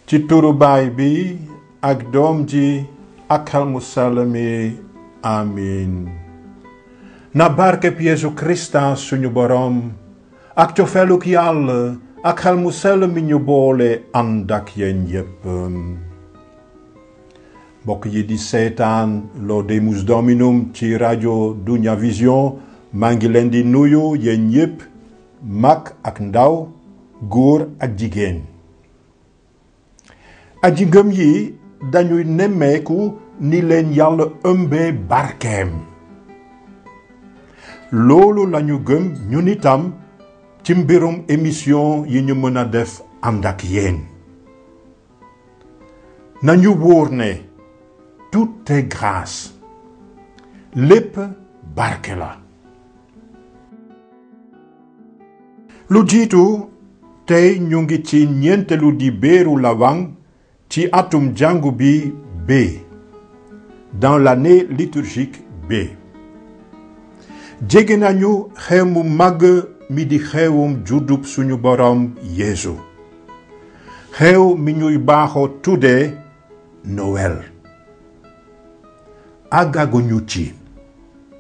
ci turu Baay bi ak Doom ji ak Xel mu sell mi amiin. na barkeb Yeesu Krista suñu boroom ak cofeeluk Yàlla ak Xel mu sell mi ñu boole ànd ak yéen yépp. mbokk yi di seetaan Laudemus Dominum ci rajo Dunya Vision maa ngi leen di nuyu yéen yépp, mag ak ndaw, góor ak jigéen. aji ngëm yi dañuy nemmeeku ni leen Yàlla ëmbee barkeem. loolu lañu gëm ñun itam ci mbirum émission yi ñu mën a def ànd ak yéen. nañu wóor ne tout est grâce, lépp barke la. lu jiitu tey ñu ngi ci ñeenteelu dibéeru Lawang ci atum jàngu bi B, dans l'année liturgique B. jege nañu xew mu màgg mi di xewum juddub suñu boroom Yeesu, xew mi ñuy baaxoo tuddee Noël. àggaguñu ci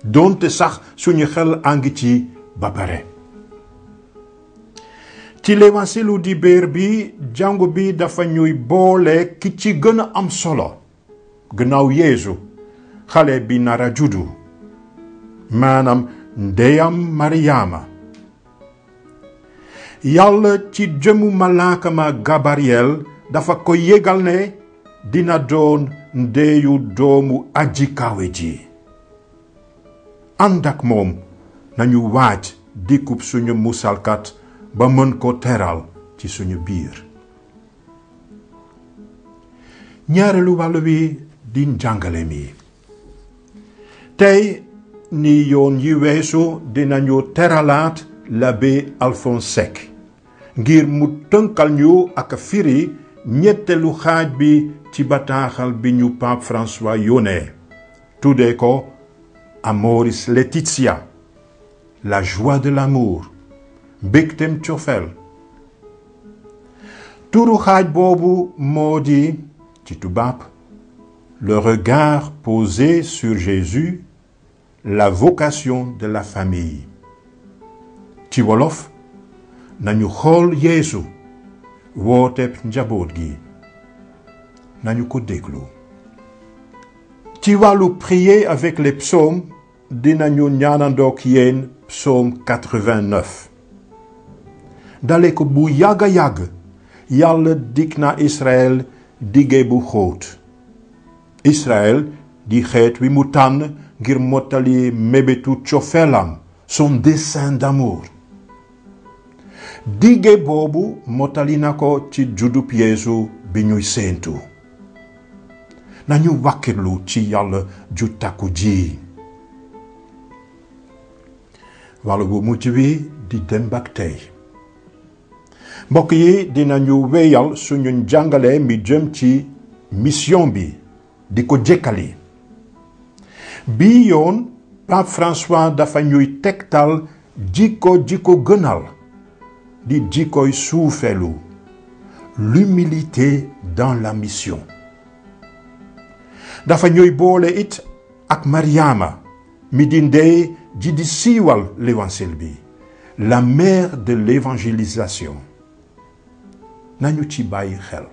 doonte sax suñu xel a ngi ci ba pare. ci l'évangile dibéer bi jàngu bi dafa ñuy boole ki ci gën a am solo gannaaw Yeesu, xale bi nara juddu, maanaam ndeyam Mariama. Yàlla ci jëmu malaaka ma Gabriel dafa ko yégal ne dina doon ndeyu doomu aji kawe ji. ànd ak moom nañu waaj dikkub suñu musalkat ba mën ko teral ci suñu biir. ñaareelu wàll wi di njàngale mi. tey ni yoon yi weesu dinañu teralaat l'abbé Alphonse Seck ngir mu tënkal ñu ak firi ñetteelu xaaj bi ci bataaxal bi ñu Pape François yónnee tuddee ko Amoris Laetitia, la joie de l'amour, mbégtem cofeel. turu xaaj boobu moo di ci tubaab le regard posé sur Jésus, la vocation de la famille. ci wolof nañu xool Yeesu, wooteeb njaboot gi. nañu ko déglu. ci wàllu prier avec les psaumes dinañu ñaanandook yéen psaume 89. dale ko bu yàgga yàgg Yàlla dig na Israël dige bu xóot. Israël di xeet wi mu tànn ngir mottali mébétu cofeelam, son dessein d'amour. dige boobu mottali na ko ci juddub Yeesu bi ñuy séentu. nañu wàkkirlu ci Yàlla ju takku ji. wàllu bu mujj wi di Démb ak Tey. mbokk yi dinañu wéyal suñu njàngale mi jëm ci mission bi di ko jëkkali. bii yoon Pape François dafa ñuy tegtal jikko gënal di jikkoy suufeelu, l'humilité dans la mission. dafa ñuy boole it ak Mariama mi di ndey ji di siiwal l'évangile bi, la mère de l'évangélisation. nañu ci bàyyi xel.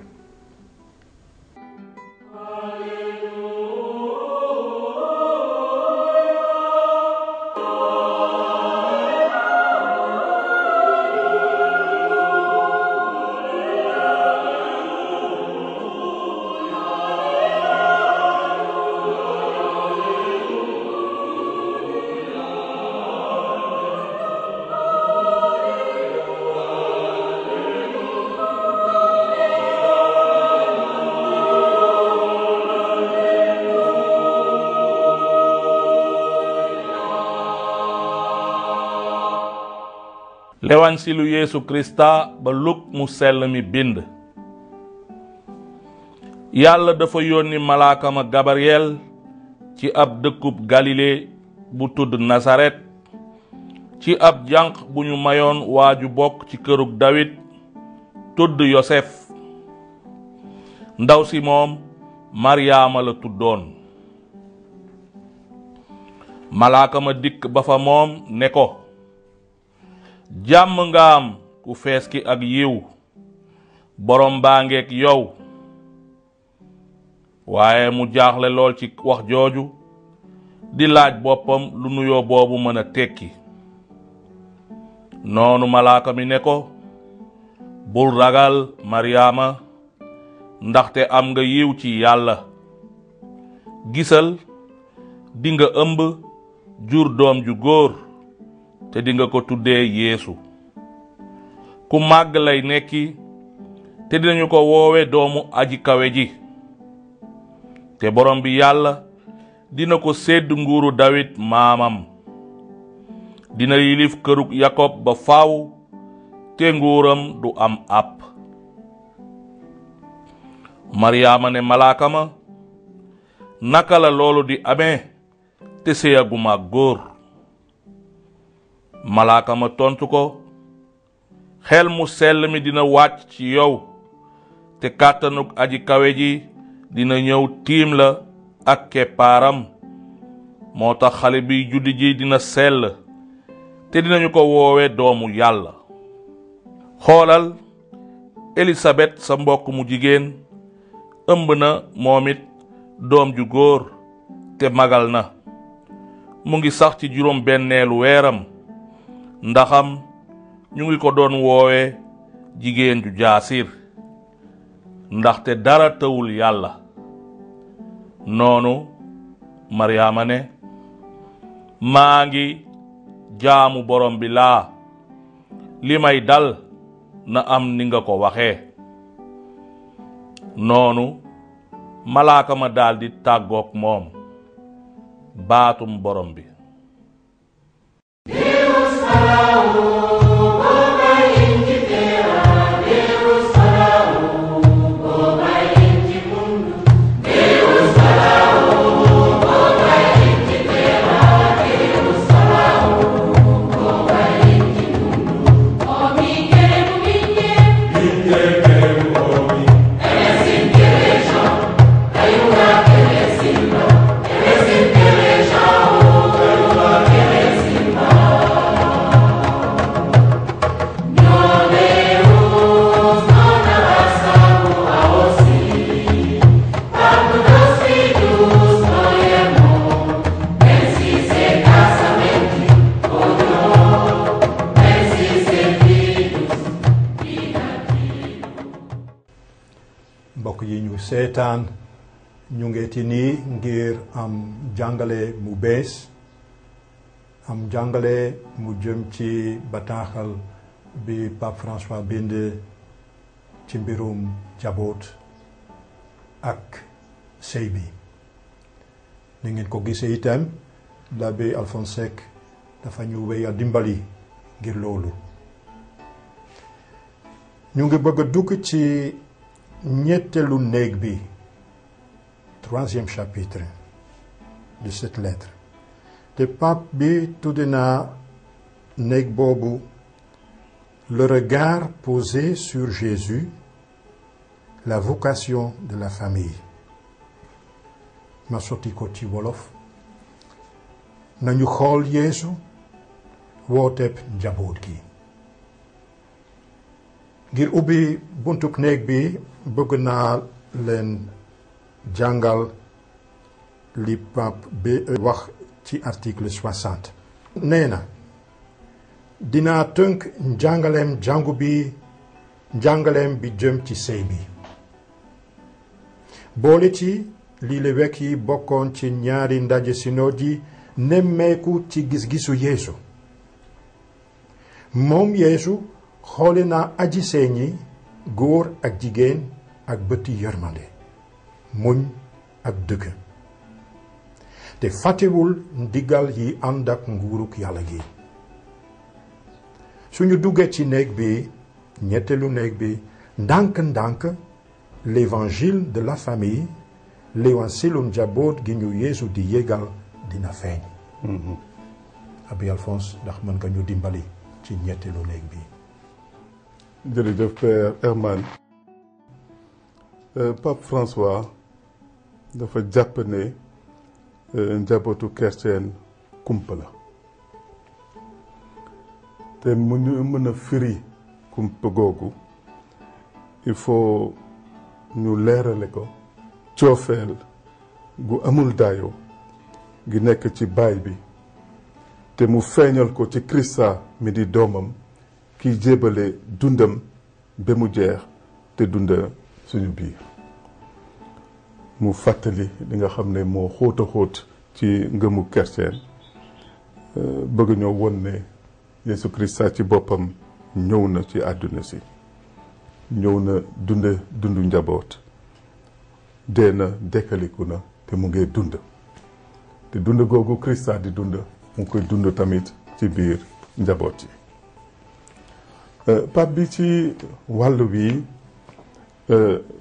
L'évangile Yeesu Krista ba Luk mu sell mi bind. Yàlla dafa yónni malaaka ma Gabriel ci ab dëkkub Galile bu tudd Nasaret ci ab jànq bu ñu mayoon waaju bokk ci kërug Dawid tudd Yosef. ndaw si moom Maryaama la tuddoon. malaaka ma dikk ba fa moom ne ko, jàmm nga am ku fees ki ak yiw, borom baa ngeek yow. waaye mu jaaxle lool ci wax jooju, di laaj boppam lu nuyoo boobu mën a tekki. noonu malaaka mi ne ko, bul ragal Maryaama, ndaxte am nga yiw ci yàlla. gisal, dinga ëmb jur doom ju góor, te dinga ko tuddee Yeesu. ku màgg lay nekki, te dinañu ko woowe doomu aji kawe ji. te borom bi yàlla dina ko sédd nguuru Dawid maamam. dina yilif kërug Yakob ba faaw, te nguuram du am àpp. Maryaama ne malaaka ma, naka la loolu di amee te séyaguma ak góor? malaaka ma tontu ko, xel mu sell mi dina wàcc ci yow, te kàttanug aji kawe ji dina ñëw tiim la ak keppaaram. moo tax xale bi juddi ji dina sell, te dinañu ko woowe doomu yàlla. xoolal, Elisabet sa mbokk mu jigéen ëmb na moom it doom ju góor, te magal na. mu ngi sax ci juróom-benneelu weeram, ndaxam ñu ngi ko doon woowe jigéen ju jaasir, ndaxte dara tëwul yàlla. noonu Maryaama ne, maa ngi jaamu borom bi laa, li may dal na am ni nga ko waxee. noonu malaaka ma daldi tàggook moom. baatum borom bi. mbokk yi ñu seetaan, ñu ngeeti nii ngir am jàngale mu bees, am jàngale mu jëm ci bataaxal bi Pape François bind ci mbirum jaboot ak sëy bi. ni ngeen ko gisee itam, l'abbé Alphonse Seck dafa ñu wéy a dimbali ngir loolu. ñu ngi bëgg a dugg ci ñetteelu néeg bi, troisième chapitre de cette lettre. te pape bi tudde na néeg boobu le regard posé sur Jésus, la vocation de la famille. ma sotti ko ci wolof. nañu xool Yeesu, wooteeb njaboot gi. ngir ubbi buntuk néeg bi, bëgg naa leen jàngal li pape bi wax ci article 60. nee na, dinaa tënk njàngaleem bi jëm ci sëy bi. boole ci li l'évêque yi bokkoon ci ñaari ndaje synode yi nemmeeku ci gis-gisu Yeesu. moom Yeesu xoole na aji sëy ñi, góor ak jigéen, ak bëti yërmande, muñ ak dëgg. te fàttewul ndigal yi ànd ak nguuruk yàlla gi. suñu duggee ci néeg bi, ñetteelu néeg bi, ndànk-ndànk l'évangile de la famille, l'évangile njaboot gi ñu Yeesu di yégal dina feeñ. Abbé Alphonse, ndax mën nga ñu dimbali ci ñetteelu néeg bi. jërëjëf Père Herman. Pape François dafa jàpp ne njabootu chrétien kumpa la te mu ñu mën a firi kumpa googu il faut ñu leerale ko coofeel gu amul dayo gi nekk ci baay bi te mu feeñal ko ci Krista mi di doomam kiy jébale dundam ba mu jeex te dunda suñu biir mu fàttali li nga xam ne moo xóot a xóot ci ngëmu chrétien bëgg ñoo won ne Yesu Krista ci boppam ñëw na ci àdduna si ñëw na dundu njaboot dee na dekkaliku na te mu ngi dund te dund googu Krista di dund mu ngi koy dund tamit ci biir njaboot yi pap bi ci wàllu wi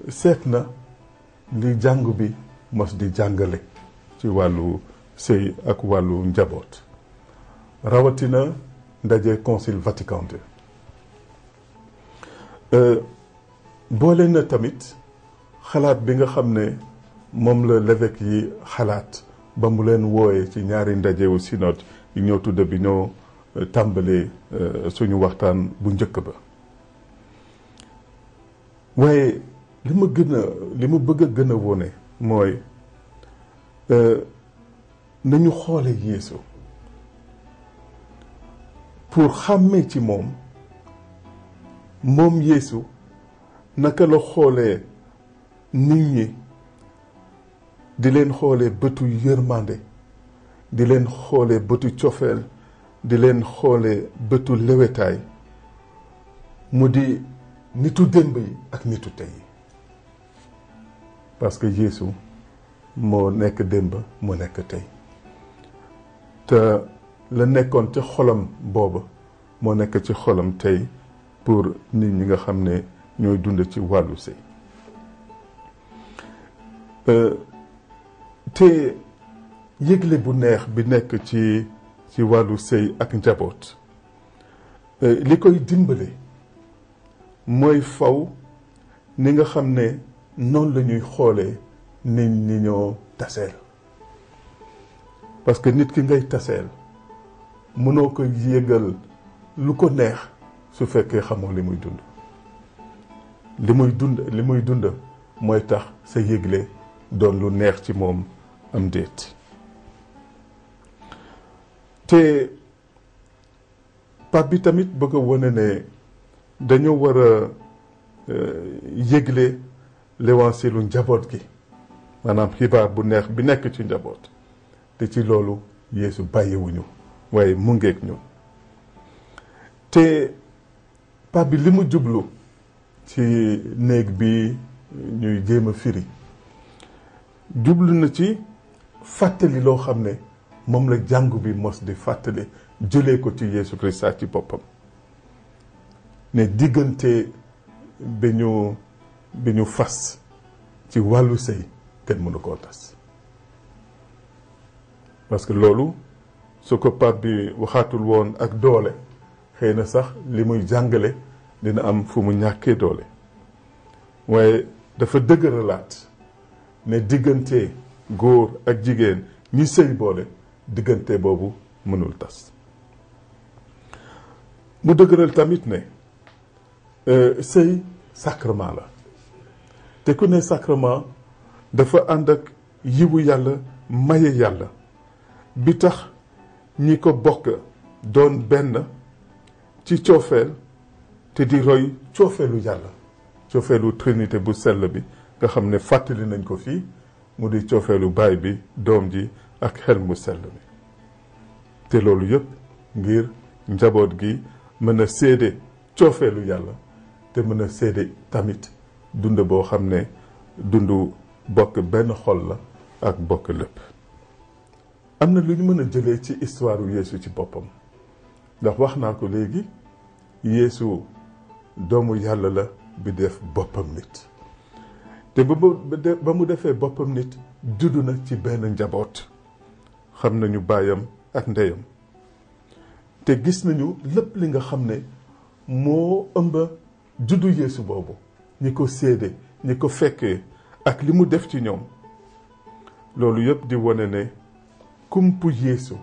seet na li jàngu bi mos di jàngale ci wàllu sëy ak wàllu njaboot rawatina ndaje concile Vatican II boole na tamit xalaat bi nga xam ne moom la l'évêque yi xalaat ba mu leen wooye ci ñaari ndajewu synode yi ñoo tudde bi ñoo tàmbalee suñu waxtaan bu njëkk ba waaye li mu bëgg a gën a wone mooy nañu xoole Yeesu pour xàmmee ci moom Yeesu naka la xoolee nit ñi di leen xoolee bëtu yërmande di leen xoolee bëtu cofeel di leen xoolee bëtu lewetaay mu di nitu démb yi ak nitu tey yi parce que Yeesu moo nekk démb moo nekk tey te la nekkoon ci xolam booba moo nekk ci xolam tey pour nit ñi nga xam ne ñooy dund ci wàllu sëy te yëgle bu neex bi nekk ci wàllu sëy ak njaboot li koy dimbale mooy faw ni nga xam ne noonu la ñuy xoolee nit ñi ñoo taseel parce que nit ki ngay taseel mënoo ko yëgal lu ko neex su fekkee xamoo li muy dund li muy dund mooy tax sa yëgle doon lu neex ci moom am déet te pap bi tamit bëgg a wone ne dañoo war a yëgle l'évangile lu njaboot gi maanaam xibaar bu neex bi nekk ci njaboot te ci loolu Yeesu bàyyiwuñu waaye mu ngeeg ñu te pap bi li mu jublu ci néeg bi ñuy jéem a firi jublu na ci fàttali loo xam ne moom la jàngu bi mos di fàttali jëlee ko ci Yeesu Krista ci boppam ne diggante bi ñu fas ci wàllu sëy kenn mënu koo tas parce que loolu su ko pap bi waxaatul woon ak doole xëy na sax li muy jàngale dina am fu mu ñàkkee doole waaye dafa dëgëralaat ne diggante góor ak jigéen ñi sëy boole diggante boobu mënul tas mu dëgëral tamit ne sëy sacrement la te ku ne sacrement dafa ànd ak yiwu yàlla maye yàlla bi tax ñi ko bokk doon benn ci coofeel te di roy coofeelu yàlla coofeelu trinité bu sell bi nga xam ne fàttali nañ ko fii mu di coofeelu baay bi doom ji ak xel mu sell bi te loolu yëpp ngir njaboot gi mën a séede coofeelu yàlla te mën a séede tamit dund boo xam ne dundu bokk benn xol la ak bokk lépp am na lu ñu mën a jëlee ci histoire u Yeesu ci boppam ndax wax naa ko léegi Yeesu doomu yàlla la bi def boppam nit te ba mu defee boppam nit juddu na ci benn njaboot xam nañu baayam ak ndeyam te gis nañu lépp li nga xam ne moo ëmb juddu Yeesu boobu ñi ko séede ñi ko fekkee ak li mu def ci ñoom loolu yëpp di wone ne kumpu Yeesu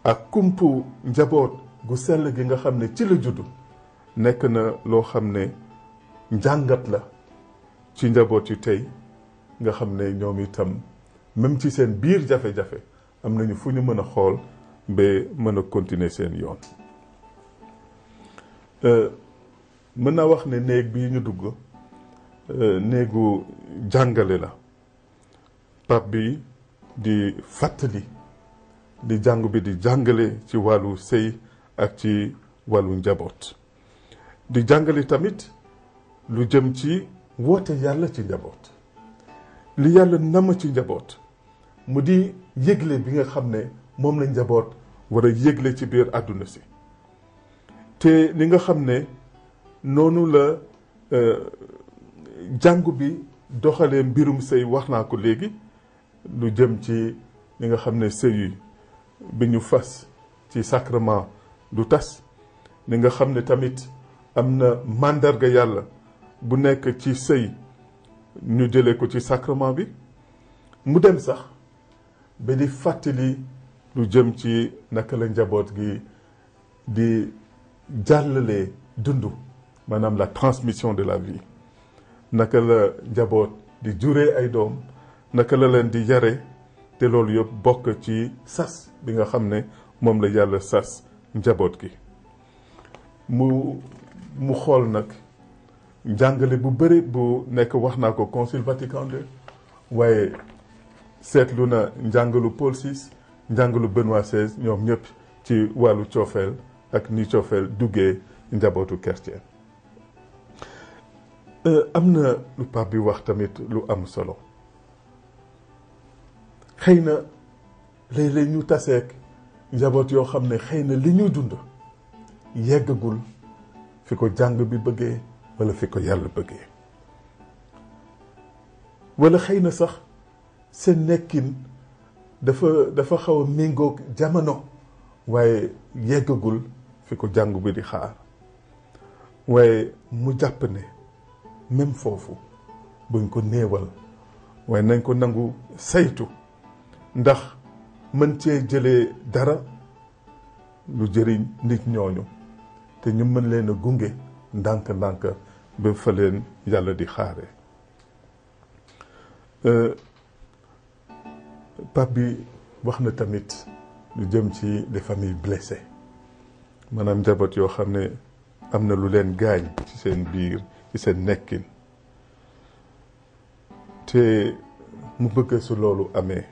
ak kumpu njaboot gu sell gi nga xam ne ci la juddu nekk na loo xam ne njàngat la ci njaboot yu tey nga xam ne ñoom itam même ci seen biir jafe-jafe am nañu fu ñu mën a xool ba mën a continuer seen yoon. mën naa wax ne néeg bii ñu dugg néegu jàngale la. Pape bi di fàttali di jàngu bi di jàngale ci wàllu sëy ak ci wàllu njaboot di jàngale tamit lu jëm ci woote yàlla ci njaboot li yàlla nama ci njaboot mu di yëgle bi nga xam ne moom la njaboot war a yëgle ci biir àdduna si te li nga xam ne noonu la jàngu bi doxalee mbirum sëy wax naa ko léegi lu jëm ci li nga xam ne sëy bi ñu fas ci sacrement du tas li nga xam ne tamit am na màndarga yàlla bu nekk ci sëy ñu jëlee ko ci sacrement bi mu dem sax ba di fàttali lu jëm ci naka la njaboot gi di jàllale dundu maanaam la transmission de la vie naka la njaboot di juree ay doom naka la leen di yare te loolu yëpp bokk ci sas bi nga xam ne moom la yàlla sas njaboot gi mu xool nag njàngale bu bëri bu nekk wax naa ko Concile Vatican II waaye seetlu na njàngalu Paul VI njàngalu Benoît XVI ñoom ñëpp ci wàllu coofeel ak ni coofeel duggee njabootu chrétien am na lu Pape bi wax tamit lu am solo xëy na léeg-léeg ñu taseek njaboot yoo xam ne xëy na li ñu dund yeggagul fi ko jàng bi bëggee wala fi ko yàlla bëggee wala xëy na sax seen nekkin dafa xaw a méngoog jamono waaye yeggagul fi ko jàng bi di xaar waaye mu jàpp ne même foofu buñ ko néewal waaye nañ ko nangu saytu ndax mën cee jëlee dara lu jëriñ nit ñooñu te ñu mën leen a gunge ndànk-ndànk ba fa leen yàlla di xaare Pape bi wax na tamit lu jëm ci les familles blessées maanaam njaboot yoo xam ne am na lu leen gaañ ci seen biir ci seen nekkin te mu bëgg su loolu amee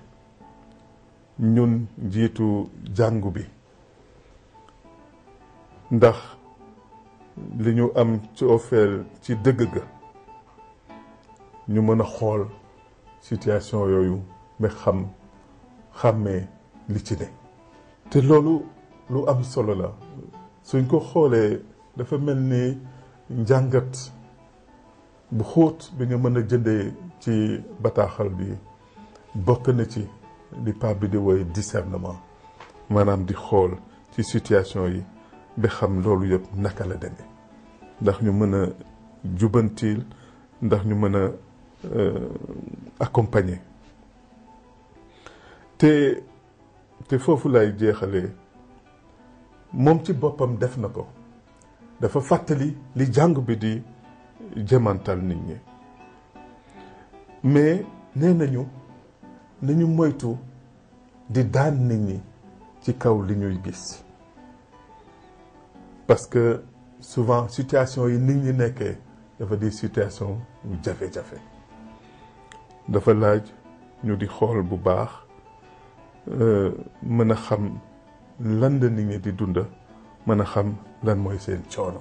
ñun jiitu jàngu bi ndax li ñu am ci ofeel ci dëgg ga ñu mën a xool situation yooyu ba xàmmee li ci ne te loolu lu am solo la suñ ko xoolee dafa mel ni njàngat bu xóot bi nga mën a jëndee ci bataaxal bi bokk na ci li Pape bi di woy discernement maanaam di xool ci situation yi ba xam loolu yëpp naka la demee ndax ñu mën a jubantiil ndax ñu mën a accompagner te foofu lay jeexalee moom ci boppam def na ko dafa fàttali li jàng bi di jëmantal nit ñi mais nee nañu moytu di daan nit ñi ci kaw li ñuy gis parce que souvent situation yi nit ñi nekkee dafa di situation yu jafe-jafe dafa laaj ñu di xool bu baax mën a xam lan la nit ñi di dund mën a xam lan mooy seen coono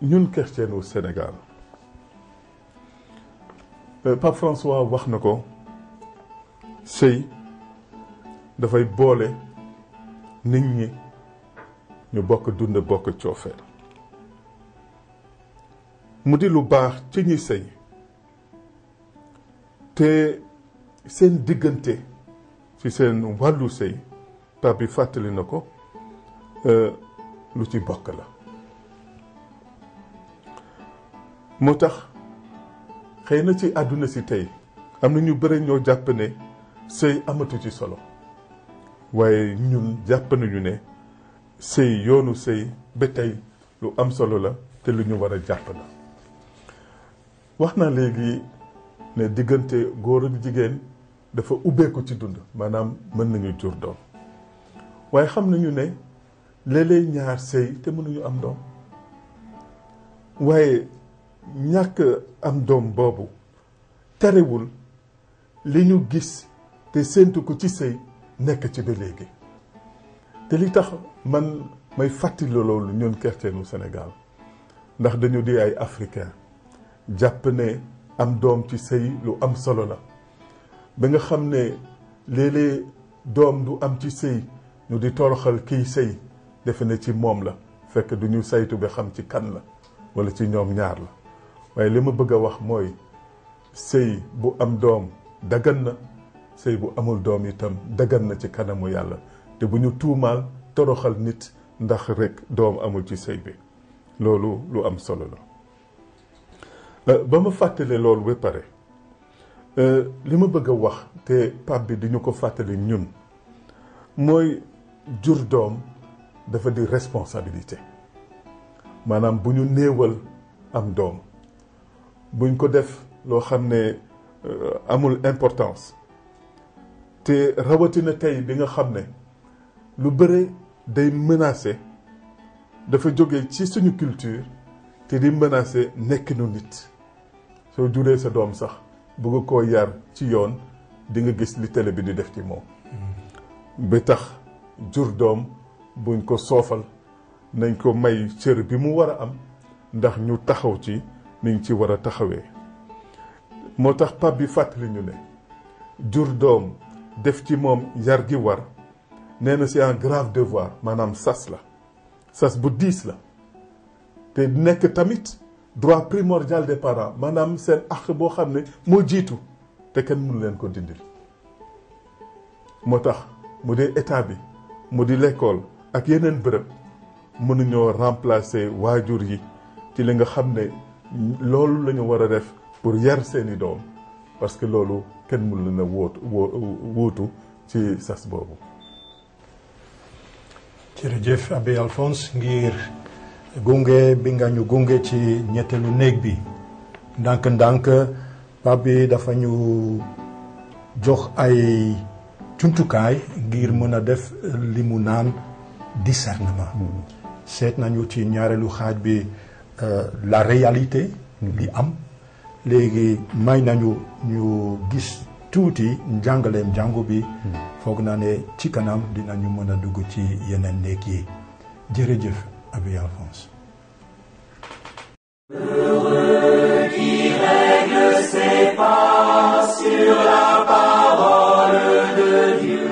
ñun chrétien au Sénégal Pape François wax na ko sëy dafay boole nit ñi ñu bokk dund bokk coofeel mu di lu baax ci ñi sëy te seen diggante ci seen wàllu sëy Pape bi fàttali na ko lu ci bokk la moo tax xëy na ci àdduna si tey am na ñu bëri ñoo jàpp ne sëy amatu ci solo waaye ñun jàpp nañu ne sëy yoonu sëy ba tey lu am solo la te lu ñu war a jàpp la. wax naa léegi ne diggante góor ak jigéen dafa ubbeeku ci dund maanaam mën nañu jur doom waaye xam nañu ne léeg-léeg ñaar sëy te mënuñu am doom waaye ñàkk am doom boobu terewul li ñu gis te séentu ko ci sëy nekk ci ba léegi te li tax man may fàttali loolu ñun chrétienu Sénégal ndax dañu di ay africain jàpp ne am doom ci sëy lu am solo la ba nga xam ne léeg-léeg doom du am ci sëy ñu di toroxal kiy sëy defe ne ci moom la fekk du ñu saytu ba xam ci kan la wala ci ñoom ñaar la waaye li ma bëgg a wax mooy sëy bu am doom dagan na sëy bu amul doom itam dagan na ci kanamu yàlla te bu ñu tuumaal toroxal nit ndax rek doom amul ci sëy bi loolu lu am solo la. ba ma fàttale loolu ba pare li ma bëgg a wax te pap bi di ñu ko fàttali ñun mooy jur doom dafa di responsabilité maanaam bu ñu néewal am doom buñ ko def loo xam ne amul importance te rawatina tey bi nga xam ne lu bëre day menacer dafa jóge ci suñu culture te di menacer nekkinu nit soo juree sa doom sax bëgg koo yar ci yoon di nga gis li télé bi di def ci moom ba tax jur doom buñ ko soofal nañ ko may cër bi mu war a am ndax ñu taxaw ci niñ ci war a taxawee moo tax pap bi fàttali ñu ne jur doom def ci moom yar gi war nee na c'est un grave devoir maanaam sas la sas bu diis la te nekk tamit droit primordial des parents maanaam seen àq boo xam ne moo jiitu te kenn mënu leen ko dindil moo tax mu di état bi mu di l'école ak yeneen bërëb mënuñoo remplacer waajur yi ci li nga xam ne loolu la ñu war a def pour yar seeni doom parce que loolu kenn mënu leen a wóotu ci sas boobu. jërëjëf Abbé Alphonse ngir gunge bi nga ñu gunge ci ñetteelu néeg bi ndànk-ndànk pap bi dafa ñu jox ay jumtukaay ngir mën a def li mu naan discernement seet nañu ci ñaareelu xaaj bi la réalité li am léegi may nañu ñu gis tuuti njàngaleem jàngu bi foog naa ne ci kanam dinañu mën a dugg ci yeneen néeg yi jërëjëf Abbé Alphonse. Heureux qui règle ses pas sur la parole de Dieu.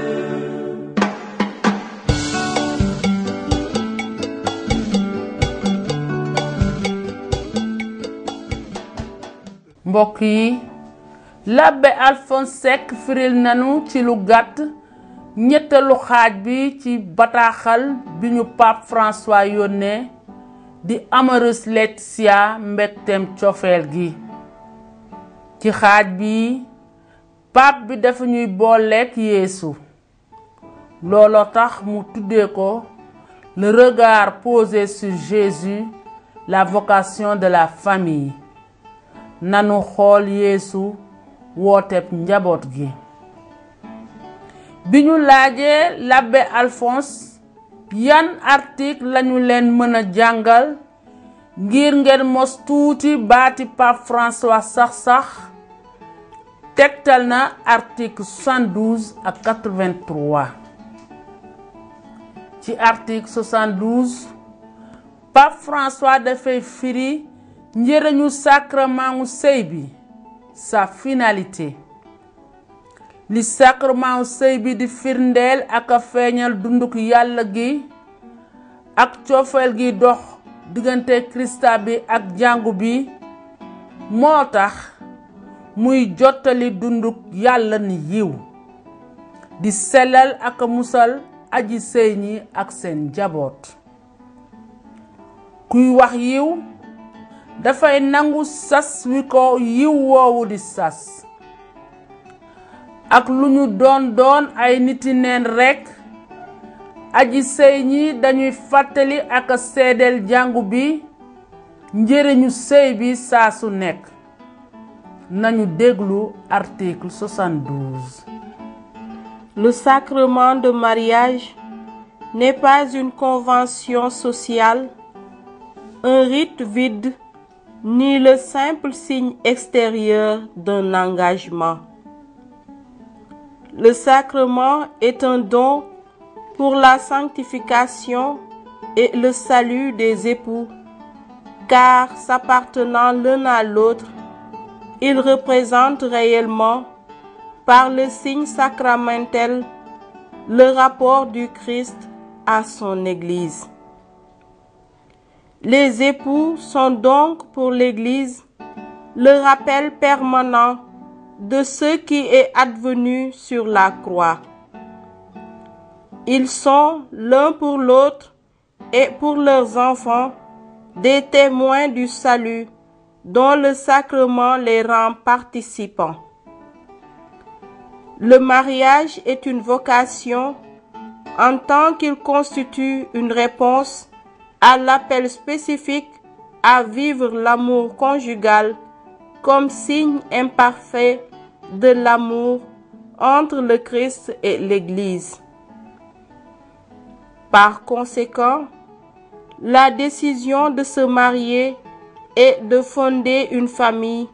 mbokk yi l'Abbé Alphonse Seck firil nanu ci lu gàtt ñetteelu xaaj bi ci bataaxal bi ñu Pape François yónnee di Amoris Laetitia mbégteem cofeel gi ci xaaj bi pape bi dafa ñuy booleek Yeesu looloo tax mu tuddee ko le regard posé sur Jésus, la vocation de la famille nanu xool Yeesu wooteb njaboot gi bi ñu laajee l'Abbé Alphonse yan article lañu leen mën a jàngal ngir ngeen mos tuuti baati Pape François sax tegtal na article 72 ak 83 ci article 72 Pape François dafay firi njëriñu sacrement wu sëy bi sa finalité li sacrement wu sëy bi di firndeel ak a feeñal dunduk yàlla gi ak cofeel gi dox diggante Krista bi ak jàngu bi moo tax muy jottali dunduk yàlla ni yiw di sellal ak a musal aji sëy ñi ak seen njaboot kuy wax yiw dafay nangu sas wi ko yiw woowu di sas ak lu ñu doon ay niti neen rekk aji sëy ñi dañuy fàttali ak a seedeel jàngu bi njëriñu sëy bi saa su nekk nañu déglu article 72. Le sacrement de mariage n'est pas une convention sociale, un rite vide, ni le simple signe extérieur d'un engagement. Le sacrement est un don pour la sanctification et le salut des époux, car s'appartenant l'un à l'autre, ils représentent réellement, par le signe sacramentel, le rapport du Christ à son Église. Les époux sont donc pour l'Église le rappel permanent de ce qui est advenu sur la croix. Ils sont l'un pour l'autre et pour leurs enfants des témoins du salut dont le sacrement les rend participants. Le mariage est une vocation en tant qu'il constitue une réponse à l'appel spécifique à vivre l'amour conjugal comme signe imparfait de l'amour entre le Christ et l'Église. Par conséquent, la décision de se marier et de fonder une famille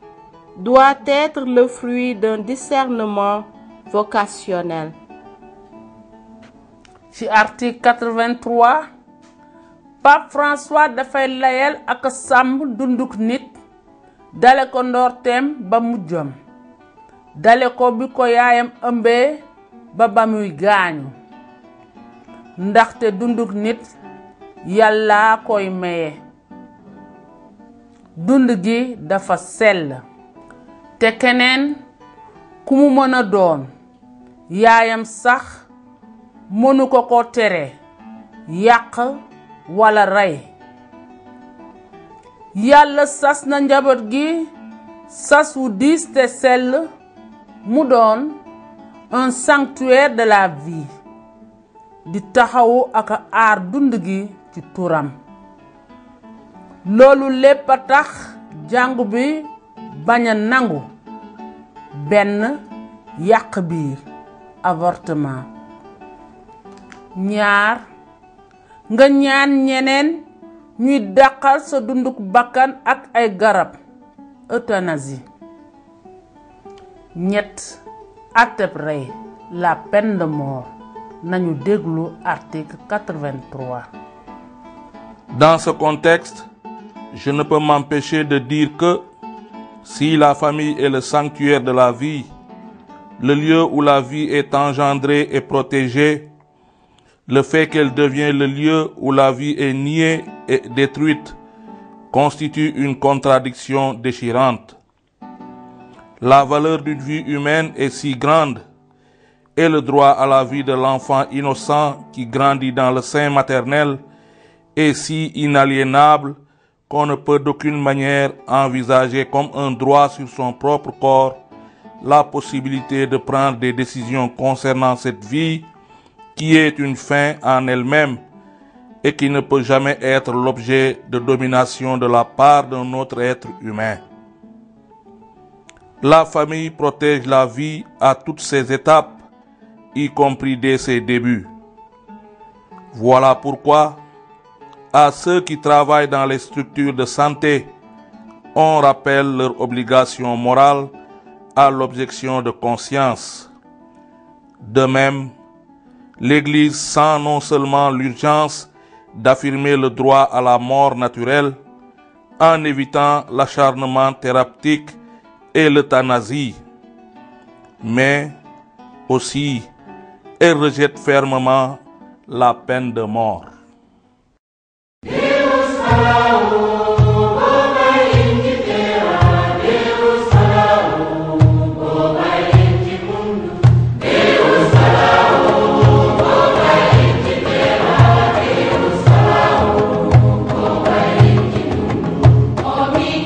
doit être le fruit d'un discernement vocationnel. Ci article 83 Pape François dafay layel ak sàmm dunduk nit dale ko ndorteem ba mujjam dale ko bi ko yaayam ëmbee ba muy gaañu ndaxte dunduk nit Yàlla koy maye dund gi dafa sell te keneen ku mu mën a doon yaayam sax mënu ko tere yàq wala rey Yàlla sas na njaboot gi sas wu diis te sell mu doon un sanctuaire de la vie di taxawu ak aar dund gi ci turam loolu lépp a tax jàngu bi bañ a nangu benn yàq biir avortement ñaar nga ñaan ñeneen ñuy dàqal sa dunduk bakkan ak ay garab euthanasie ñett atteb rey la peine de mort nañu déglu article 83. Dans ce contexte, je ne peux m'empêcher de dire que si la famille est le sanctuaire de la vie, le lieu où la vie est engendrée et protégée, le fait qu'elle devient le lieu où la vie est niée et détruite constitue une contradiction déchirante. La valeur d'une vie humaine est si grande et le droit à la vie de l'enfant innocent qui grandit dans le sein maternel est si inaliénable qu'on ne peut d'aucune manière envisager comme un droit sur son propre corps la possibilité de prendre des décisions concernant cette vie qui est une fin en elle-même et qui ne peut jamais être l'objet de domination de la part d'un autre être humain. La famille protège la vie à toutes ses étapes, y compris dès ses débuts. Voilà pourquoi, à ceux qui travaillent dans les structures de santé, on rappelle leur obligation morale à l'objection de conscience. De même, l'Église sent non seulement l'urgence d'affirmer le droit à la mort naturelle en évitant l'acharnement thérapeutique et l'euthanasie, mais aussi elle rejette fermement la peine de mort. Omni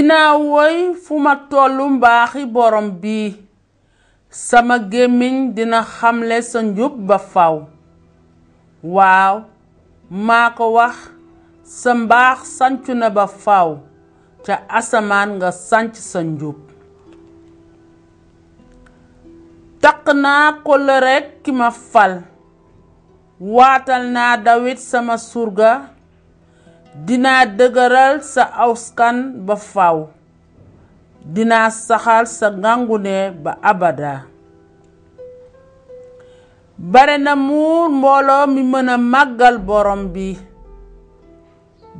dinaa woy fu ma tollu mbaaxi borom bi sama gémmiñ dina xamle sa njub ba faw waaw maa ko wax sa mbaax sancu na ba faw ca asamaan nga sanc sa njub taq naa kóllëre ki ma fal waatal naa Dawid sama surga dinaa dëgëral sa awskan ba faw dinaa saxal sa ngàngune ba abada bare na muur mbooloo mi mën a màggal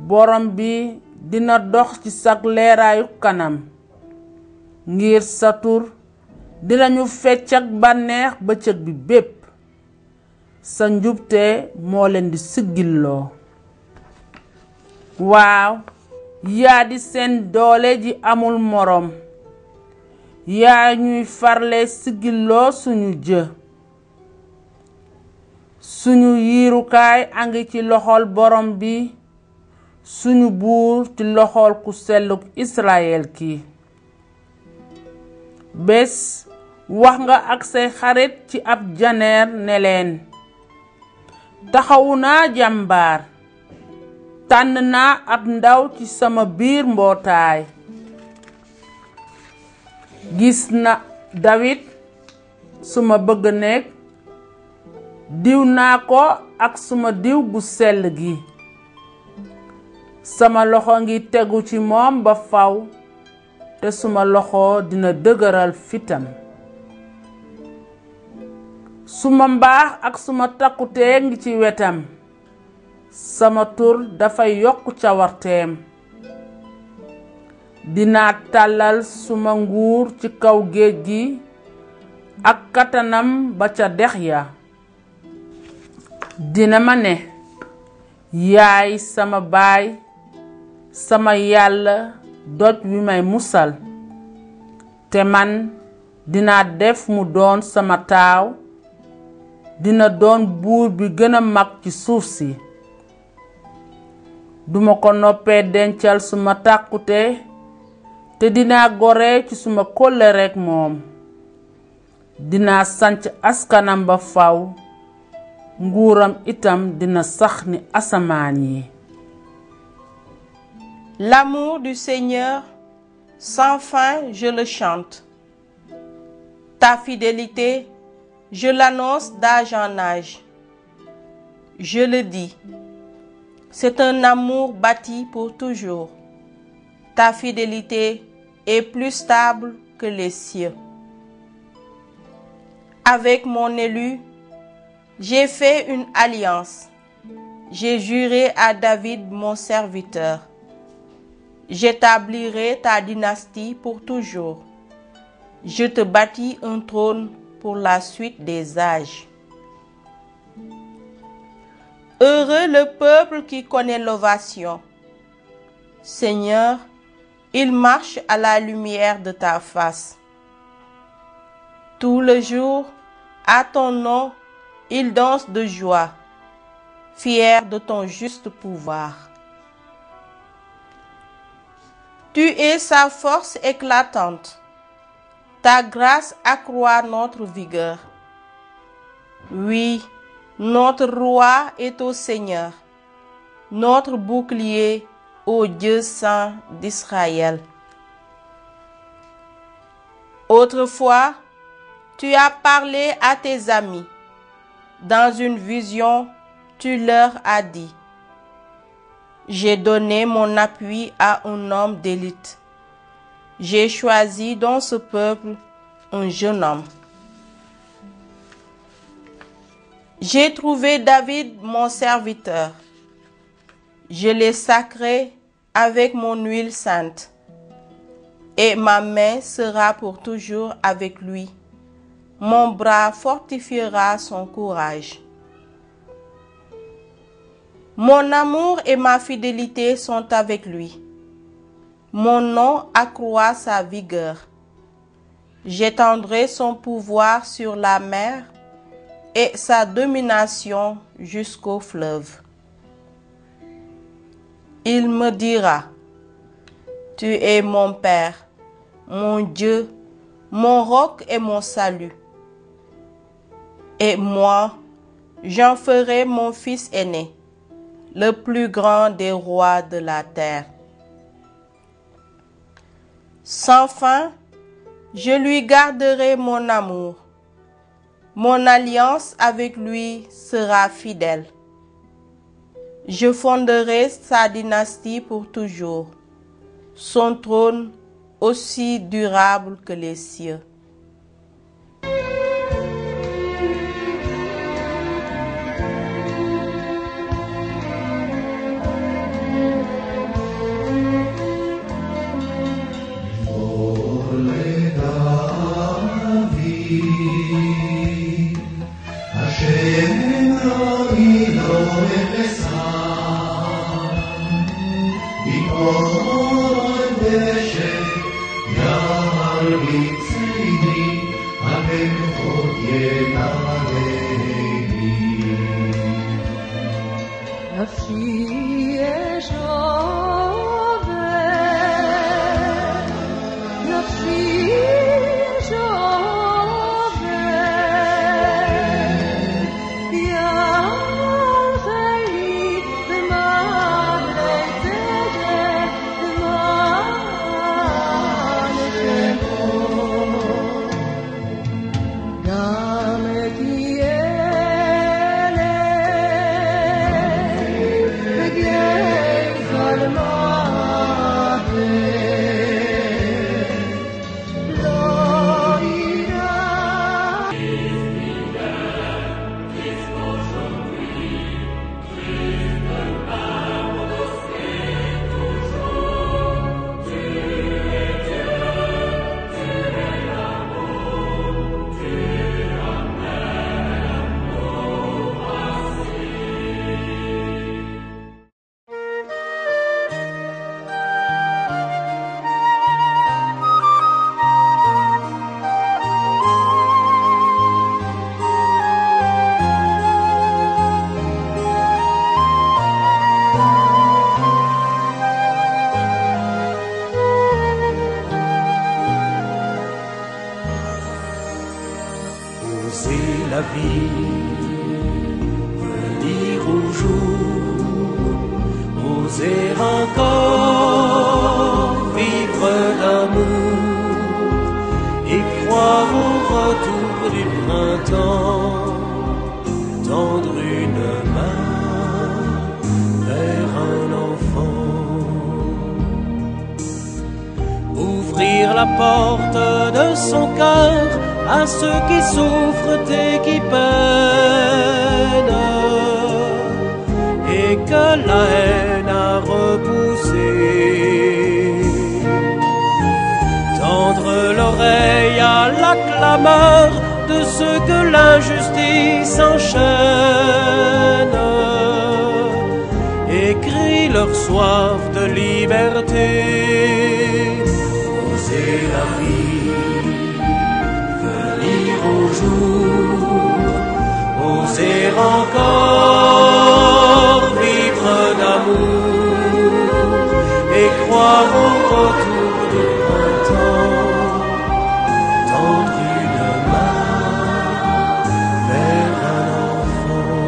borom bi dina dox ci sag leeraayu kanam ngir sa tur dinañu fecc ak bànneex bëccëg bi bépp sa njubte moo leen di siggilloo waaw yaa di seen doole ji amul moroom yaa ñuy farle siggilloo suñu jë suñu yiirukaay a ngi ci loxol borom bi suñu buur ci loxol ku selluk Israyel ki bés wax nga ak say xarit ci ab janeer ne leen taxawu naa jàmbaar tànn naa ab ndaw ci sama biir mbootaay gis na Dawid suma bëgg nekk diw naa ko ak suma diw gu sell gi sama loxo ngi tegu ci moom ba faw te suma loxo dina dëgëral fitam suma mbaax ak suma takkutee ngi ci wetam sama tur dafay yokk cawarteem dinaa tàllal suma nguur ci kaw géej gi ak katanam ba ca dex ya dina ma ne yaay sama baay sama yàlla doj wi may musal te man dinaa def mu doon sama taaw dina doon buur bi gën a mag ci suuf si duma ko noppee dencal suma tàkkute te dinaa gore ci suma kóllëreek moom dinaa sanc askanam ba faw nguuram itam dina sax ni asamaan yi. L'amour du Seigneur, sans fin, je le chante. Ta fidélité, je l'annonce d'âge en âge. Je le dis, c'est un amour bâti pour toujours. Ta fidélité est plus stable que les cieux. Avec mon élu, j'ai fait une alliance. J'ai juré à David, mon serviteur. J'établirai ta dynastie pour toujours. Je te bâtis un trône pour la suite des âges. Heureux le peuple qui connaît l'ovation. Seigneur, il marche à la lumière de ta face. Tout le jour, à ton nom, il danse de joie, fier de ton juste pouvoir. Tu es sa force éclatante. Ta grâce accroît notre vigueur. Oui, notre roi est au Seigneur, notre bouclier au Dieu saint d'Israël. Autrefois, tu as parlé à tes amis. Dans une vision, tu leur as dit: j'ai donné mon appui à un homme d'élite. J'ai choisi dans ce peuple un jeune homme. J'ai trouvé David, mon serviteur. Je l'ai sacré avec mon huile sainte, et ma main sera pour toujours avec lui. Mon bras fortifiera son courage. Mon amour et ma fidélité sont avec lui. Mon nom accroît sa vigueur. J'étendrai son pouvoir sur la mer et sa domination jusqu'au fleuve. Il me dira: Tu es mon Père, mon Dieu, mon roc et mon salut. Et moi, j'en ferai mon fils aîné, le plus grand des rois de la terre. Sans fin, je lui garderai mon amour. Mon alliance avec lui sera fidèle. Je fonderai sa dynastie pour toujours, son trône aussi durable que les cieux. Oser la vie, venir au jour, oser encore vivre l'amour et croire au retour du printemps, tendre une main vers un enfant, ouvrir la porte de son cœur à ceux qui souffrent et qui peinent et que la haine a repoussé. Tendre l'oreille à la clameur de ceux que l'injustice enchaîne et crie leur soif de liberté. Oser la vie, au jour, oser encore vivre d'amour et croire au retour du printemps, tendre une main vers un enfant,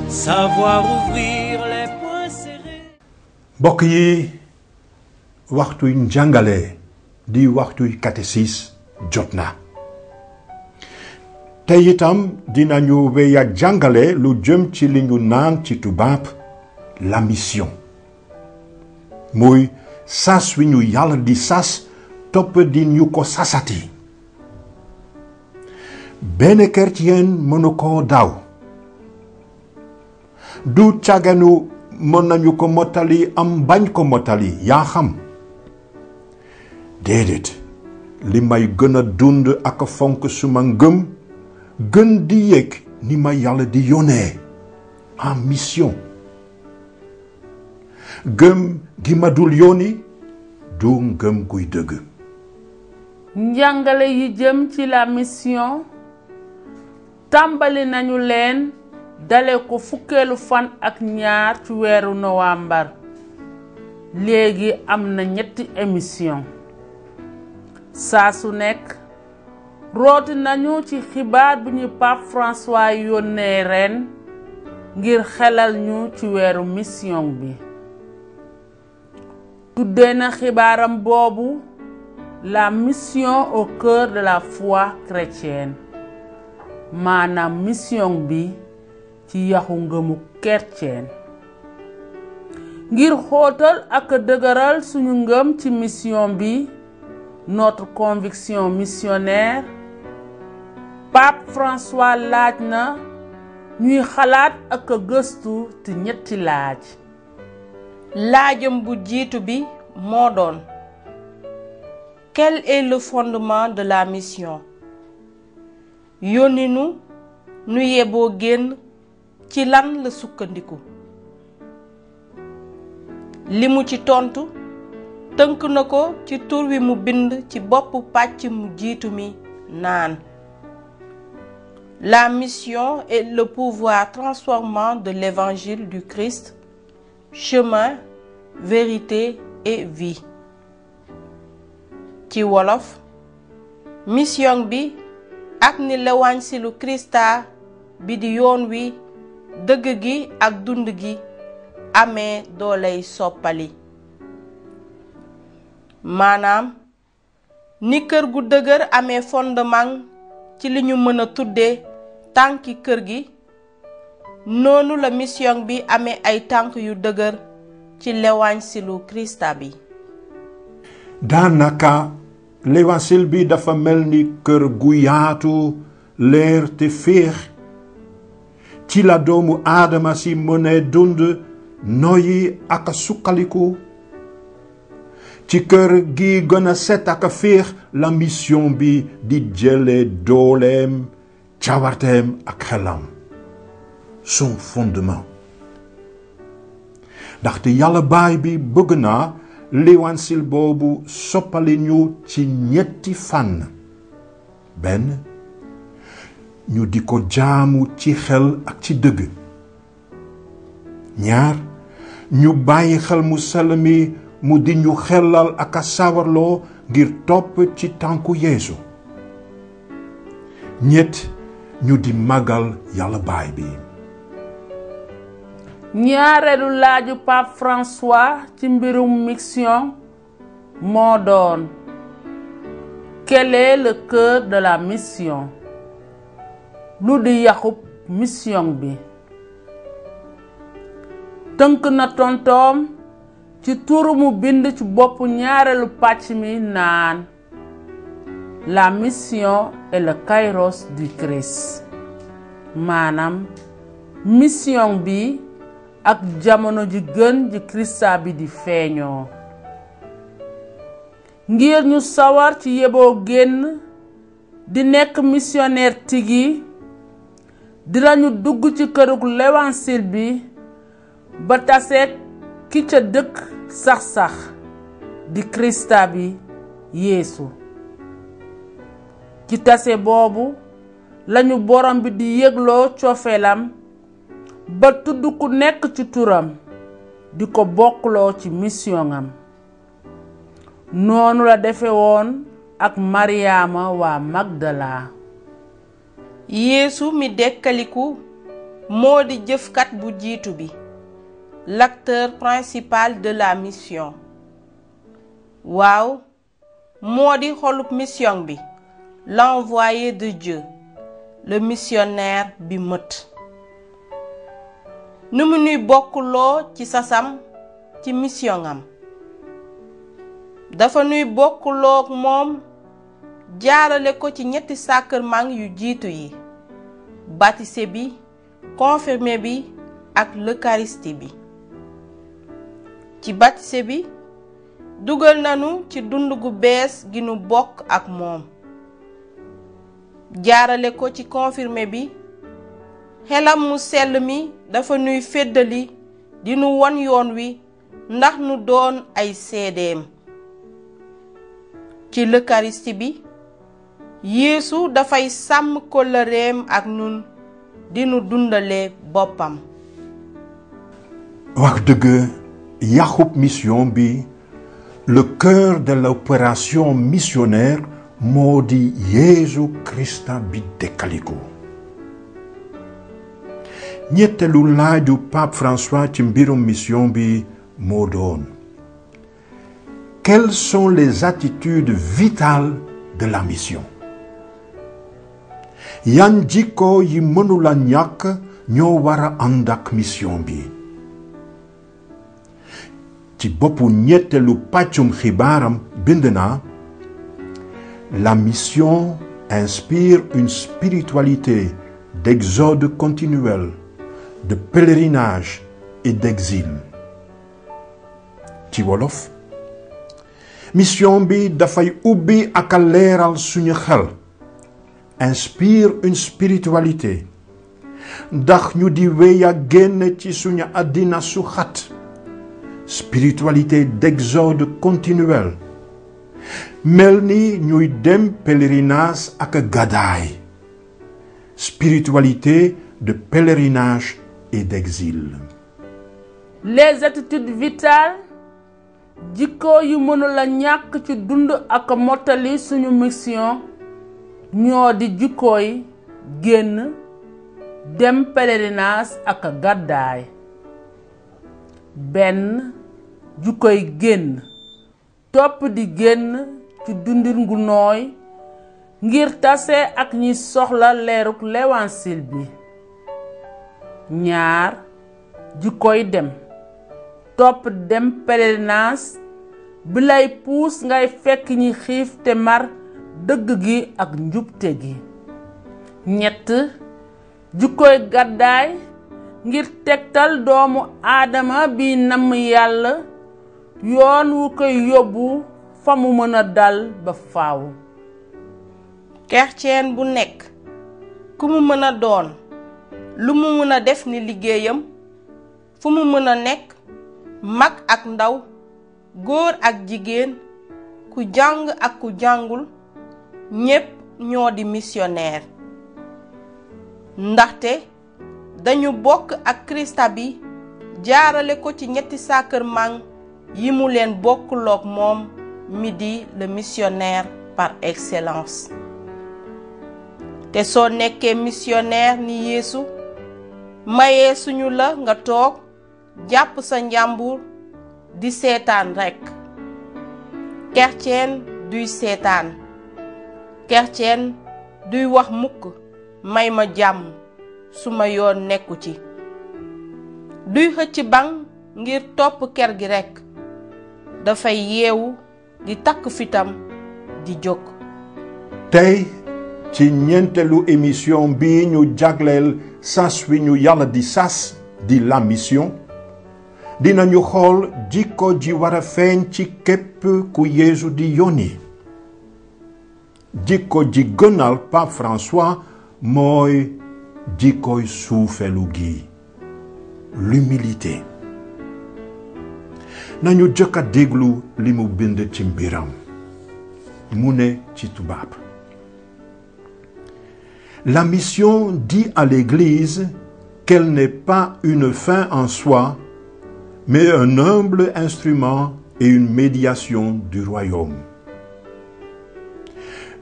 savoir ouvrir les poings serrés. mbokk yi waxtuy njàngale di waxtuy catéchisme jot na tey itam dinañu wéya jàngale lu jëm ci li ñu naan ci tubaab la mission muy sas wi ñu yàlla di sas topp di ñu ko sasati benn chrétien mënu ko daw du càgganu mën nañu ko mottali am bañ ko mottali yaa xam déedéet li may gën a dund ak fonk suma ngëm gën di yëg ni ma yàlla di yónnee en mission gëm gi ma dul yónni du ngëm guy dëgg njàngale yi jëm ci la mission tàmbali nañu leen dale ko fukkeelu fan ak ñaar ci weeru nowambar léegi am na 3 émission saa su nekk rooti nañu ci xibaar bi ñu Pape François yónnee ren ngir xelal ñu ci weeru mission bi tuddee na xibaaram boobu la mission au cœur de la foi chrétienne maanaam mission bi ci yaxu ngëmu chrétien ngir xóotal ak dëgëral suñu ngëm ci mission bi notre conviction missionnaire Pape François laaj na ñuy xalaat ak gëstu ci 3 laaj. laajam bu jiitu bi moo doon quel est le fondement de la mission yónni nu yeboo génn ci lan la sukkandiku li mu ci tontu tënk na ko ci tur wi mu bind ci boppu pàcc mu jiitu mi naan la mission est le pouvoir transformant de l'évangile du Christ, chemin, vérité et vie. Ci wolof mission bi ak ni lewansilu Krista bi di yoon wi dëgg gi ak dund gi amee dooley soppali maanaam ni kër gu dëgër amee fondement ci li ñu mën a tuddee tànki kër gi noonu la mission bi amee ay tànk yu dëgër ci lewansilu Krista bi daanaka lewansil bi dafa mel ni kër gu yaatu leer te féex ci la doomu aadama si mëne dund noyi ak sukkaliku ci kër gi gën a set ak féex la mission bi di jële dooleem cawarteem ak xelam son fondement ndaxte yàlla baay bi bëgg na lewansil boobu soppali ñu ci 3 fànn benn ñu di ko jaamu ci xel ak ci dëgg 2 ñu bàyyi xel mu sell mi mu di ñu xelal ak a sawarloo ngir topp ci tànku Yeesu 3 ñu di màggal yàlla baay bi ñaareelu laaju Pape François ci mbirum mission moo doon quel est le cœur de la mission lu di yaxub mission bi tënk na tontoom ci turu mu bind ci boppu ñaareelu pàcc mi naan la mission est le kairos du Christ maanaam mission bi ak jamono ji gën ji Krista bi di feeñoo ngir ñu sawar ci yeboo génn di nekk missionnaire tigi dinañu dugg ci kërug lewansil bi ba taseeg ki ca dëkk sax-sax di Krista bi Yeesu ci tase boobu lañu borom bi di yëgloo cofeelam ba tudd ku nekk ci turam di ko bokkloo ci mission am noonu la defe woon ak Mariama waa Magdala Yeesu mi dekkaliku moo di jëfkat bu jiitu bi l'acteur principal de la mission waaw moo di xolub mission bi l'envoyé de Dieu le missionnaire bi mët nu mu nuy bokkuloo ci sasam ci mission am dafa nuy bokkuloo moom jaarale ko ci 3 sacrement yu jiitu yi baptisé bi confirmé bi ak l'eucharistie bi ci baptisé bi dugal nanu ci dund gu bees gi nu bokk ak moom jaarale ko ci confirmé bi xelam mu sell mi dafa nuy feddali di nu won yoon wi ndax nu doon ay seedeem ci l'eucharistie bi Yeesu dafay sàmm kóllëreem ak nun di nu dundale boppam wax dëgg yaxub mission bi le cœur de l'opération missionnaire moo di Yeesu Krista bi dekkaliko. ñetteelu laaju Pape François ci mbirum mission bi moo doon: quelles sont les attitudes vitales de la mission? yan jikko yi mënula ñàkk ñoo wara ànd ak mission bi? ci boppu ñetteelu pàccum xibaaram bind naa: la mission inspire une spiritualité d'exode continuel, de pèlerinage et d'exil. ci wolof, mission bi dafay ubbi ak a leeral suñu xel, inspire une spiritualité ndax ñu di wéy a génn ci suñu àddina su xat, spiritualité d'exode continuel, mel ni ñuy dem pèlerinage ak gàddaay, spiritualité de pèlerinage et d'exil. Les attitudes vitales, jikko yu mënula ñàkk ci dund ak mottali suñu mission ñoo di jikkooy génn dem pèlerinage ak gàddaay. benn jikkoy génn topp di génn ci dundin gu nooy ngir tase ak ñi soxla leeruk l'évangile bi. ñaar jikkoy dem topp dem pèlerinage bi lay puus ngay fekk ñi xiif te mar dëgg gi ak njubte gi. ñett jikkoy gàddaay ngir tegtal doomu aadama bi namm yàlla yoon wu koy yóbbu fa mu mën a dal ba faaw. chrétien bu nekk ku mu mën a doon, lu mu mën a def ni liggéeyam, fu mu mën a nekk, mag ak ndaw, góor ak jigéen, ku jàng ak ku jàngul, ñépp ñoo di missionnaire. ndaxte dañu bokk ak Krista bi jaarale ko ci ñetti sacrement yi mu leen bokkulook moom mi di le missionnaire par excellence. te soo nekkee missionnaire ni Yeesu, mayee suñu la nga toog jàpp sa njàmbur di seetaan rekk. chrétien duy seetaan, chrétien duy wax mukk may ma jàmm suma yoon nekku ci, duy xëcc baŋ ngir topp ker gi rekk, dafay yeewu di takk fitam di jóg. tey ci ñeenteelu émission bi ñu jagleel sas wi ñu yàlla di sas di la mission, dinañu xool jikko ji war a feeñ ci képp ku Yeesu di yónni. jikko ji gënal Pape François mooy jikkoy suufelu gi, l'humilité. nañu jëkk a déglu li mu bind ci mbiram. mu ne ci tubaab: la mission dit à l'Église qu'elle n'est pas une fin en soi, mais un humble instrument et une médiation du royaume.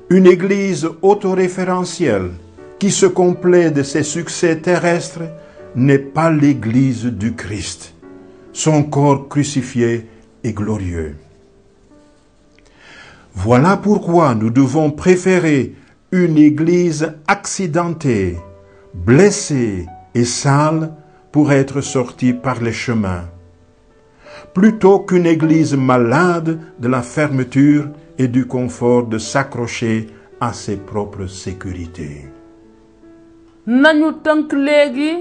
Une Église autoréférentielle qui se complaît de ses succès terrestres n'est pas l'Église du Christ, son corps crucifié et glorieux. Voilà pourquoi nous devons préférer une Église accidentée, blessée et sale pour être sortie par les chemins, plutôt qu'une Église malade de la fermeture et du confort de s'accrocher à ses propres sécurités. nañu tënk léegi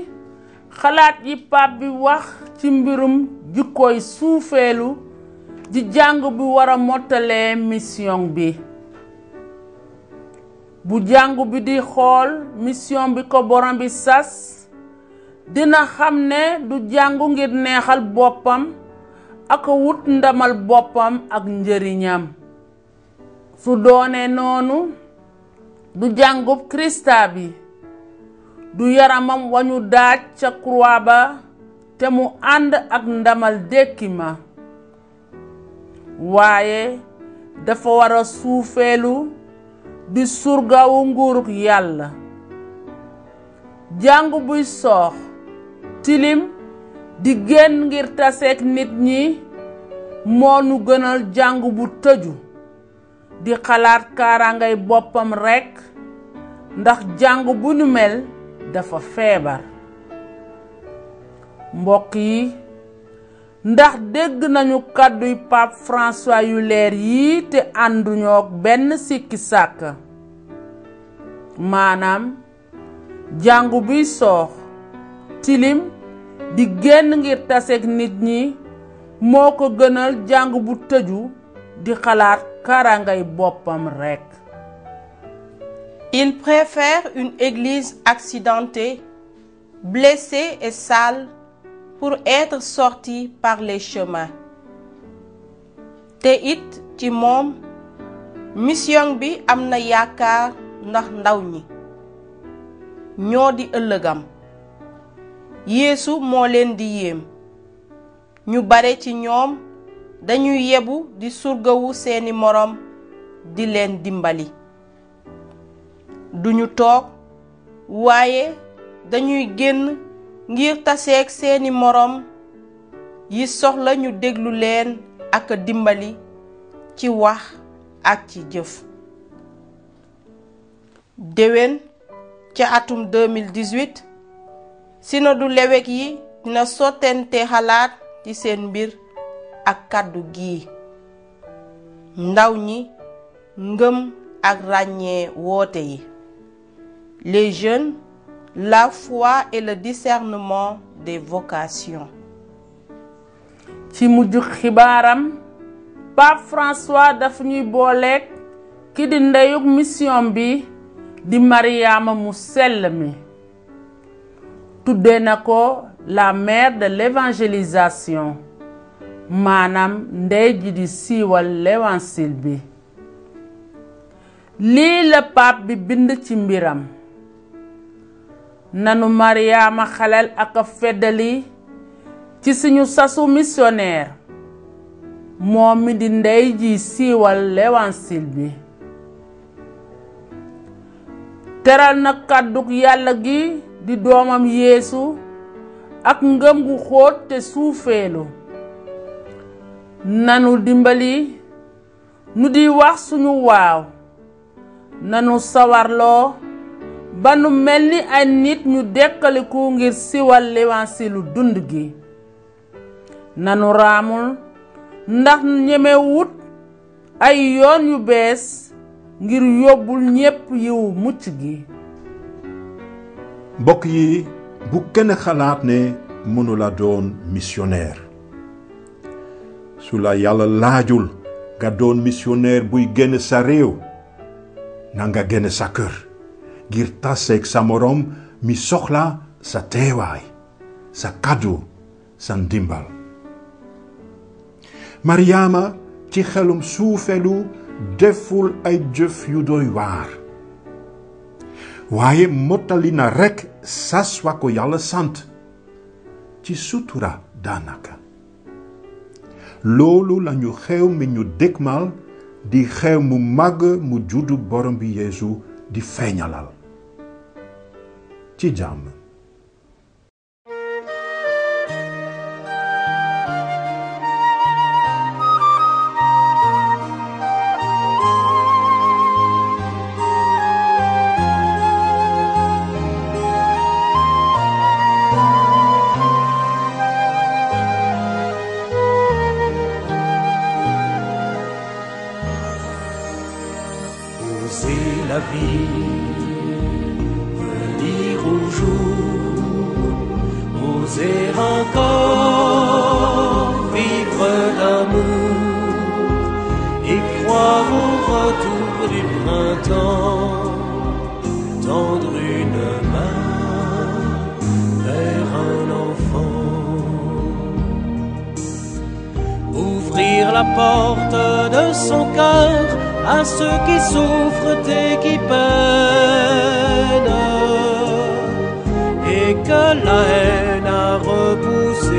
xalaat yi Pape bi wax ci mbirum jikkooy suufeelu di jàng bi war a mottalee mission bi. bu jàngu bi di xool mission bi ko borom bi sas, dina xam ne du jàngu ngir neexal boppam ak wut ndamal boppam ak njëriñam. su doonee noonu, du jàngub Krista bi, du yaramam wañu daaj ca croix ba te mu ànd ak ndamal dékki ma waaye dafa war a suufeelu di surgawu nguuruk yàlla jàng buy soox tilim di génn ngir taseek nit ñi moo nu gënal jàng bu tëju di xalaat kaarangay boppam rekk ndax jàng bu nu mel dafa feebar mbokk yi ndax dégg nañu kàdduy Pape François yu leer yii te ànduñoo benn sikki sàkk maanaam jàngu biy soox tilim di génn ngir taseeg nit ñi moo ko gënal jàng bu tëju di xalaat karangay boppam rekk. Il préfère une église accidentée, blessée et sale pour être sorti par les chemins. te it ci moom mission bi am na yaakaar ndax ndaw ñi ñoo di ëllëgam Yeesu moo leen di yéem ñu bare ci ñoom dañuy yebu di surgawu seeni moroom di leen dimbali duñu toog waaye dañuy génn ngir taseeg seeni moroom yi soxla ñu déglu leen ak dimbali ci wax ak ci jëf. déwén ca atum 2018 Synode Lévêque yi dina sottente xalaat ci seen mbir ak kàddu gi ndaw ñi ngëm ak ràññee woote yi. Les jeunes, la foi et le discernement des vocations. ci mujj xibaaram Pape François daf ñuy booleeg ki di ndeyuk mission bi di Mariama mu sell mi tuddee na ko la mère de l'évangélisation maanaam ndey ji di siiwal l'évangile bi lii la pape bi bind ci mbiram nanu Mariama xalel ak a feddali ci suñu sasu missionnaire moom mi di ndey ji siiwal l'évangile bi teral na kàddug yàlla gi di doomam Yeesu ak ngëm gu xóot te suufeelu nanu dimbali nu di wax suñu waaw nanu sawarloo ba nu mel ni ay nit ñu dekkaliku ngir siwal l'évangile dund gi nanu raamul ndax ñeme wut ay yoon yu bees ngir yóbbul ñépp yiw mucc gi. mbokk yi bu kenn xalaat ne mënula doon missionnaire su la yàlla laajul nga doon missionnaire buy génn sa réew na nga génn sa kër ngir taseeg sa moroom mi soxla sa teewaay sa kàddu sa ndimbal. Mariama ci xelum suufelu deful ay jëf yu doy waar waaye mottali na rekk sas wa ko yàlla sant ci sutura daanaka loolu lañu xew mi ñu dëkkmal di xew mu màgg mu juddu borom bi Yeesu di feeñalal ci jàmm. Oser la vie, venir au jour, oser encore vivre l'amour et croire au retour du printemps, tendre une main vers un enfant, ouvrir la porte de son cœur à ceux qui souffrent et qui peinent, et que la haine a repoussé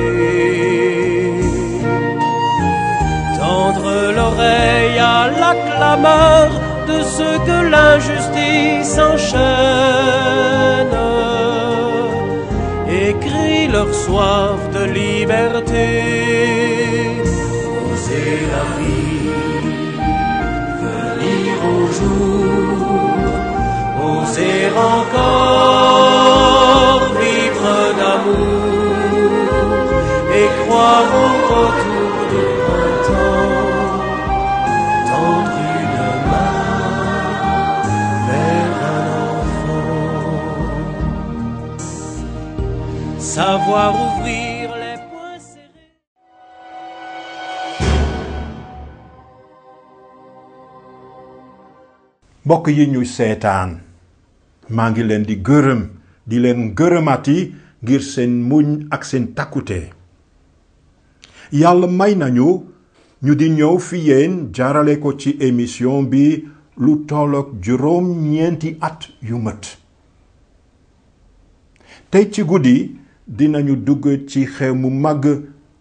réveille à la clameur de ceux que l'injustice enchaîne et crie leur soif de liberté. Oser la vie, venir au jour, oser encore vivre d'amour et croire au retour du printemps, tendre une main vers un enfant, savoir ouvrir les poings serrés. mbokk yi ñuy seetaan maa ngi leen di gërëm di leen gërëmati ngir seen muñ ak seen takkute yàlla may nañu ñu di ñëw fi yéen jaarale ko ci émission bi lu tollook juróom-ñeenti at yu mët tey ci guddi dinañu dugg ci xew mu màgg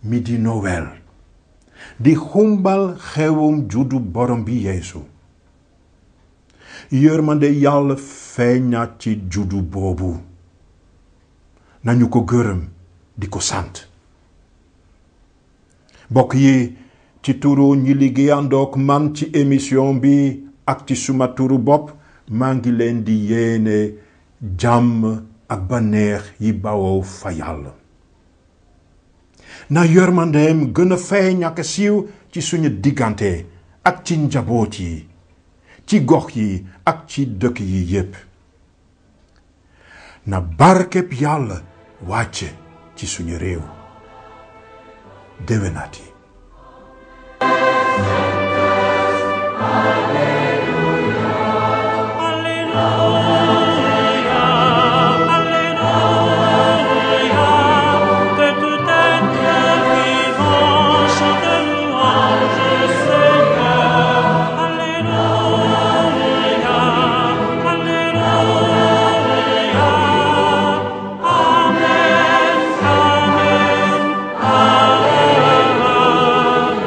mi di Noël di xumbal xewum juddu borom bi Yeesu yërmande yàlla feeñaat ci juddu boobu nañu ko gërëm di ko sant mbokk yi ci turu ñi liggéeyandook man ci émission bi ak ci suma turu bopp maa ngi leen di yéene jàmm ak baneex yi bawoo fa yàlla na yërmandeem gën a feeñ ak siiw ci suñu diggante ak ci njaboot yi ci gox yi ak ci dëkk yi yépp na barkeb yàlla wàcce ci suñu réew déwénati